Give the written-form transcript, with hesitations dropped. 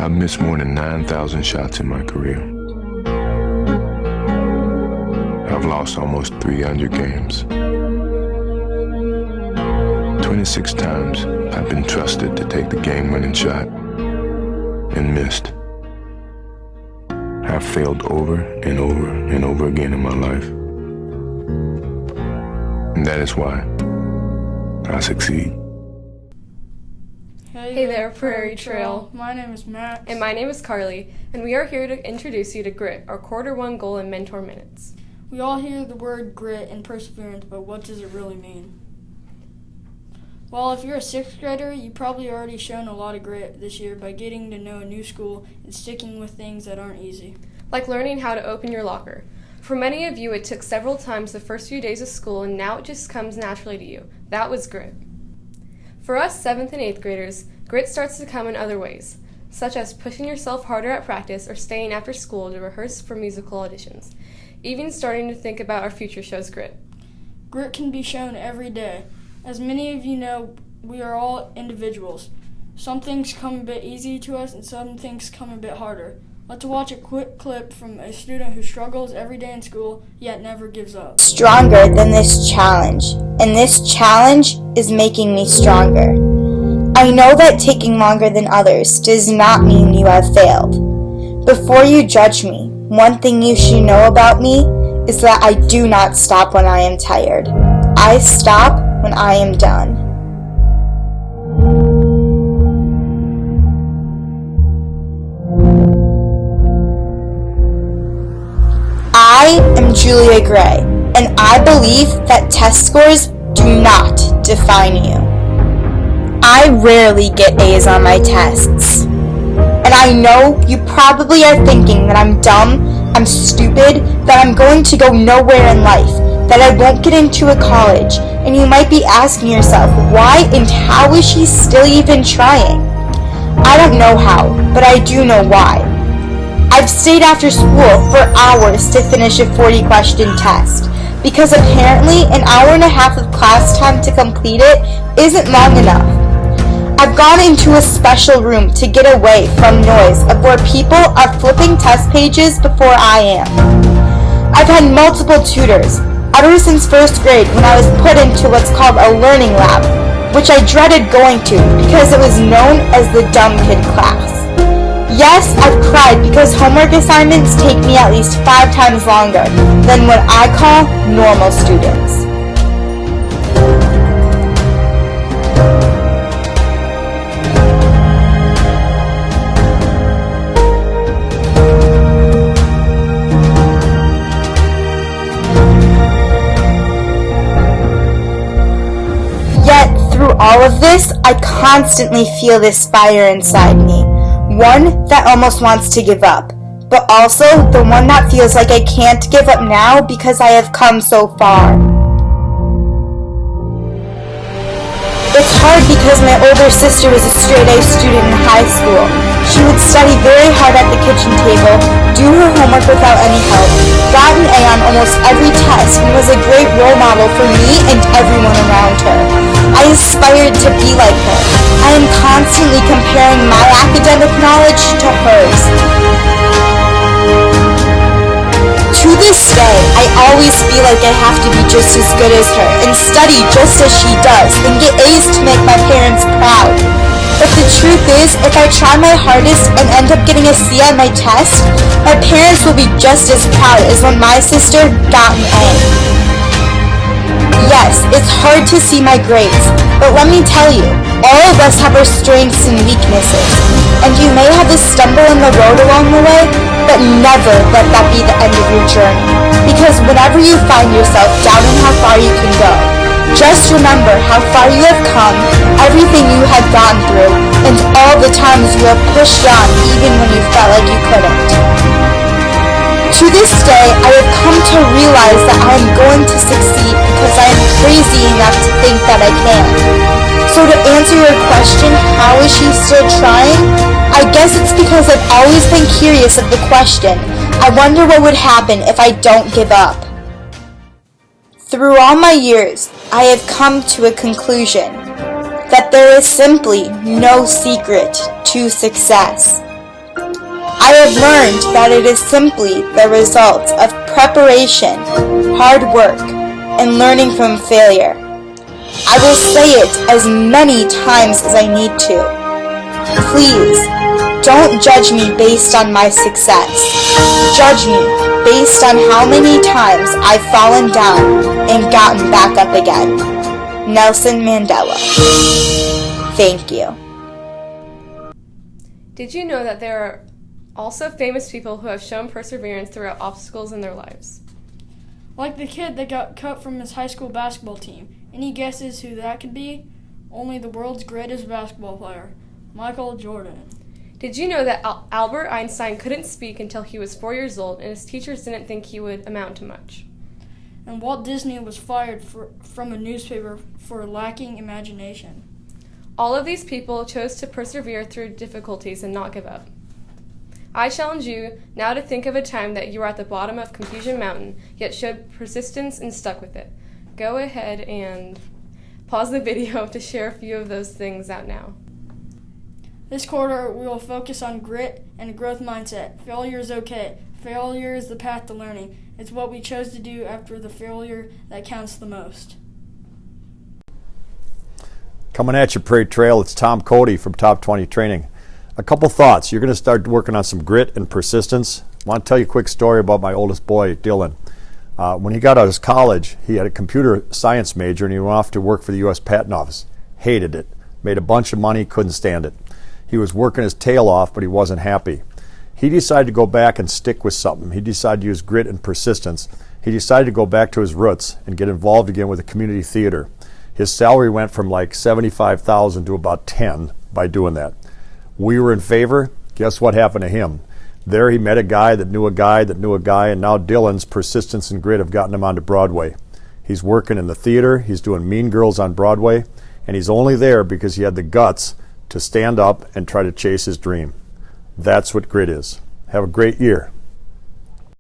I've missed more than 9,000 shots in my career. I've lost almost 300 games. 26 times I've been trusted to take the game-winning shot and missed. I've failed over and over and over again in my life. And that is why I succeed. Hey there, Prairie Trail. My name is Max. And my name is Carly, and we are here to introduce you to GRIT, our Q1 goal in Mentor Minutes. We all hear the word grit and perseverance, but what does it really mean? Well, if you're a 6th grader, you've probably already shown a lot of grit this year by getting to know a new school and sticking with things that aren't easy. Like learning how to open your locker. For many of you, it took several times the first few days of school, and now it just comes naturally to you. That was grit. For us 7th and 8th graders, grit starts to come in other ways, such as pushing yourself harder at practice or staying after school to rehearse for musical auditions. Even starting to think about our future shows grit. Grit can be shown every day. As many of you know, we are all individuals. Some things come a bit easy to us and some things come a bit harder. Let's watch a quick clip from a student who struggles every day in school, yet never gives up. Stronger than this challenge, and this challenge is making me stronger. I know that taking longer than others does not mean you have failed. Before you judge me, one thing you should know about me is that I do not stop when I am tired. I stop when I am done. I am Julia Gray, and I believe that test scores do not define you. I rarely get A's on my tests. And I know you probably are thinking that I'm dumb, I'm stupid, that I'm going to go nowhere in life, that I won't get into a college, and you might be asking yourself, why and how is she still even trying? I don't know how, but I do know why. I've stayed after school for hours to finish a 40-question test, because apparently an hour and a half of class time to complete it isn't long enough. I've gone into a special room to get away from noise of where people are flipping test pages before I am. I've had multiple tutors, ever since 1st grade when I was put into what's called a learning lab, which I dreaded going to because it was known as the dumb kid class. Yes, I've cried because homework assignments take me at least 5 times longer than what I call normal students. Through all of this, I constantly feel this fire inside me. One that almost wants to give up, but also the one that feels like I can't give up now because I have come so far. It's hard because my older sister was a straight-A student in high school. She would study very hard at the kitchen table, do her homework without any help, got an A on almost every test, and was a great role model for me and everyone around her. I aspired to be like her. I am constantly comparing my academic knowledge to hers. To this day, I always feel like I have to be just as good as her and study just as she does and get A's to make my parents proud. But the truth is, if I try my hardest and end up getting a C on my test, my parents will be just as proud as when my sister got an A. Yes, it's hard to see my grades, but let me tell you, all of us have our strengths and weaknesses, and you may have a stumble in the road along the way, but never let that be the end of your journey, because whenever you find yourself doubting how far you can go, just remember how far you have come, everything you have gone through, and all the times you have pushed on even when you felt like you couldn't. To this day, I have come to realize that I am going to succeed because I am crazy enough to think that I can. So to answer your question, how is she still trying? I guess it's because I've always been curious of the question. I wonder what would happen if I don't give up. Through all my years, I have come to a conclusion that there is simply no secret to success. I have learned that it is simply the result of preparation, hard work, and learning from failure. I will say it as many times as I need to. Please, don't judge me based on my success. Judge me based on how many times I've fallen down and gotten back up again. Nelson Mandela. Thank you. Did you know that there are also famous people who have shown perseverance throughout obstacles in their lives? Like the kid that got cut from his high school basketball team. Any guesses who that could be? Only the world's greatest basketball player, Michael Jordan. Did you know that Albert Einstein couldn't speak until he was 4 years old, and his teachers didn't think he would amount to much? And Walt Disney was fired from a newspaper for lacking imagination. All of these people chose to persevere through difficulties and not give up. I challenge you now to think of a time that you were at the bottom of Confusion Mountain, yet showed persistence and stuck with it. Go ahead and pause the video to share a few of those things out now. This quarter, we will focus on grit and a growth mindset. Failure is okay. Failure is the path to learning. It's what we chose to do after the failure that counts the most. Coming at you, Prairie Trail, it's Tom Cody from Top 20 Training. A couple thoughts. You're going to start working on some grit and persistence. I want to tell you a quick story about my oldest boy, Dylan. When he got out of college, he had a computer science major and he went off to work for the U.S. Patent Office. Hated it. Made a bunch of money, couldn't stand it. He was working his tail off, but he wasn't happy. He decided to go back and stick with something. He decided to use grit and persistence. He decided to go back to his roots and get involved again with the community theater. His salary went from like $75,000 to about $10,000 by doing that. We were in favor. Guess what happened to him? There he met a guy that knew a guy that knew a guy, and now Dylan's persistence and grit have gotten him onto Broadway. He's working in the theater. He's doing Mean Girls on Broadway, and he's only there because he had the guts to stand up and try to chase his dream. That's what grit is. Have a great year.